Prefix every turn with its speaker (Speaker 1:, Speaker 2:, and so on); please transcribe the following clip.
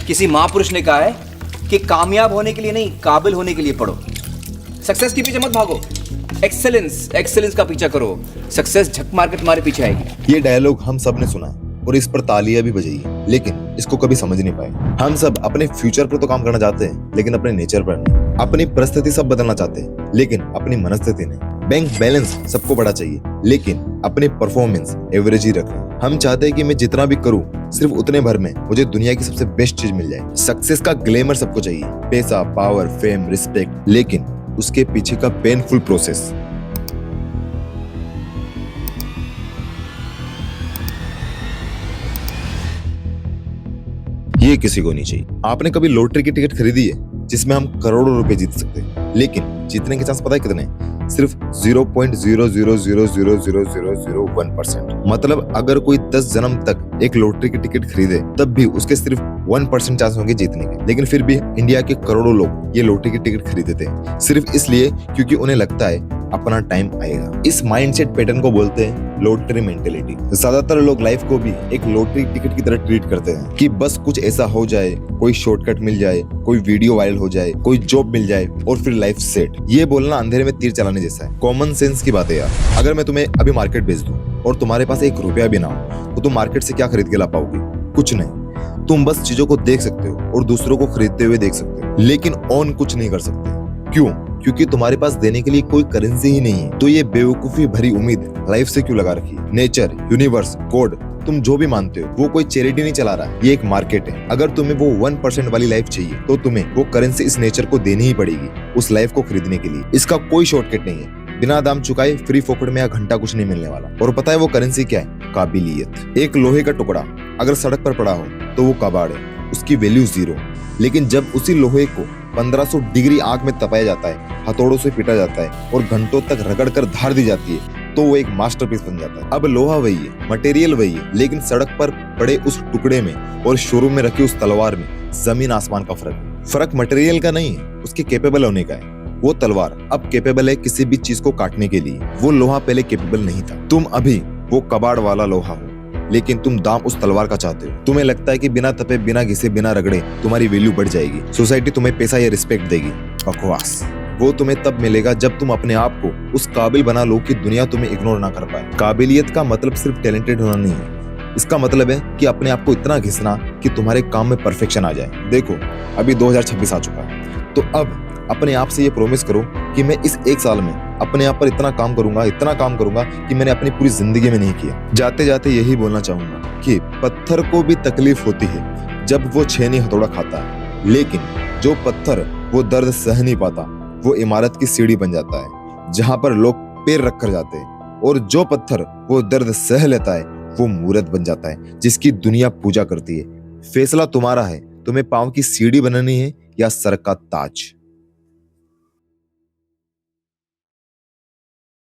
Speaker 1: किसी महापुरुष ने कहा है कि कामयाब होने के लिए नहीं, काबिल होने के लिए पढ़ो। सक्सेस के पीछे मत भागो, एक्सेलेंस का पीछा करो। सक्सेस झक मार के तुम्हारे पीछे आएगी।
Speaker 2: ये डायलॉग हम सब ने सुना और इस पर तालियां भी बजाई, लेकिन इसको कभी समझ नहीं पाए। हम सब अपने फ्यूचर पर तो काम करना चाहते हैं, लेकिन अपने नेचर पर नहीं। अपनी परिस्थिति सब बदलना चाहते हैं, लेकिन अपनी मनस्थिति नहीं। बैंक बैलेंस सबको बड़ा चाहिए, लेकिन अपनी परफॉर्मेंस एवरेज ही रखें। हम चाहते हैं कि मैं जितना भी करूं, सिर्फ उतने भर में मुझे दुनिया की सबसे बेस्ट चीज मिल जाए। सक्सेस का ग्लैमर सबको चाहिए, पैसा, पावर, फेम, रिस्पेक्ट, लेकिन उसके पीछे का पेनफुल प्रोसेस। ये किसी को नहीं चाहिए। आपने कभी लॉटरी की टिकट खरीदी है जिसमें हम करोड़ों रुपए जीत सकते हैं, लेकिन जीतने के चांस पता है कितने? सिर्फ 0.000000001%। मतलब अगर कोई 10 जन्म तक एक लॉटरी की टिकट खरीदे, तब भी उसके सिर्फ 1% चांस होंगे जीतने के। लेकिन फिर भी इंडिया के करोड़ों लोग ये लॉटरी की टिकट खरीदते हैं, सिर्फ इसलिए क्योंकि उन्हें लगता है अपना टाइम आएगा। इस माइंडसेट पैटर्न को बोलते हैं लॉटरी मेंटेलिटी। ज्यादातर लोग लाइफ को भी एक लॉटरी टिकट की तरह ट्रीट करते हैं कि बस कुछ ऐसा हो जाए, कोई शॉर्टकट मिल जाए, कोई वीडियो वायरल हो जाए, कोई जॉब मिल जाए और फिर लाइफ सेट। ये बोलना अंधेरे में तीर चलाने जैसा है। कॉमन सेंस की बात है यार। अगर मैं तुम्हें अभी मार्केट भेज दूं और तुम्हारे पास 1 रुपया भी ना हो, तो तुम मार्केट से क्या खरीद के ला पाओगे? कुछ नहीं। तुम बस चीजों को देख सकते हो और दूसरों को खरीदते हुए देख सकते हो, लेकिन ऑन कुछ नहीं कर सकते। क्यों? क्योंकि तुम्हारे पास देने के लिए कोई करेंसी ही नहीं है। तो ये बेवकूफी भरी उम्मीद लाइफ से क्यों लगा रखी? नेचर, यूनिवर्स, गॉड, तुम जो भी मानते हो, वो कोई चैरिटी नहीं चला रहा, ये एक मार्केट है। अगर तुम्हें वो 1% वाली लाइफ चाहिए, तो तुम्हें वो करेंसी इस नेचर को देनी ही पड़ेगी उस लाइफ को खरीदने के लिए। इसका कोई शॉर्टकट नहीं है। बिना दाम चुकाए फ्री फोकट में या घंटा कुछ नहीं मिलने वाला। और पता है वो करेंसी क्या है? काबिलियत। एक लोहे का टुकड़ा अगर सड़क पर पड़ा हो तो वो कबाड़ है, उसकी वैल्यू 0। लेकिन जब उसी लोहे को 1500 डिग्री आग में तपाया जाता है, हथौड़ों से पीटा जाता है और घंटों तक रगड़ कर धार दी जाती है, तो वो एक मास्टरपीस बन जाता है। अब लोहा वही है, मटेरियल वही है, लेकिन सड़क पर पड़े उस टुकड़े में और शोरूम में रखी उस तलवार में जमीन आसमान का फर्क है। फर्क मटेरियल का नहीं है, उसके कैपेबल होने का है। वो तलवार अब कैपेबल है किसी भी चीज को काटने के लिए, वो लोहा पहले कैपेबल नहीं था। तुम अभी वो कबाड़ वाला लोहा हो, लेकिन तुम दाम उस तलवार का चाहते हो। तुम्हें लगता है कि बिना तपे, बिना घिसे, बिना रगड़े तुम्हारी वैल्यू बढ़ जाएगी, सोसाइटी तुम्हें पैसा या रिस्पेक्ट देगी। बकवास। वो तुम्हें तब मिलेगा जब तुम अपने आप को उस काबिल बना लो कि दुनिया तुम्हें इग्नोर ना कर पाए। काबिलियत का मतलब सिर्फ टैलेंटेड होना नहीं है, इसका मतलब है कि अपने आप को इतना घिसना कि तुम्हारे काम में परफेक्शन आ जाए। देखो अभी 2026 आ चुका है, तो अब अपने आप से ये प्रॉमिस करो कि मैं इस 1 साल में अपने आप पर इतना काम करूंगा कि मैंने अपनी पूरी जिंदगी में नहीं किया। जाते जाते यही बोलना चाहूंगा कि पत्थर को भी तकलीफ होती है जब वो छेनी हथौड़ा खाता है, लेकिन जो पत्थर वो दर्द सह नहीं पाता, वो इमारत की सीढ़ी बन जाता है जहां पर लोग पैर रख कर जाते हैं। और जो पत्थर वो दर्द सह लेता है, वो मूर्त बन जाता है जिसकी दुनिया पूजा करती है। फैसला तुम्हारा है, तुम्हें पांव की सीढ़ी बनानी है या सर का ताज।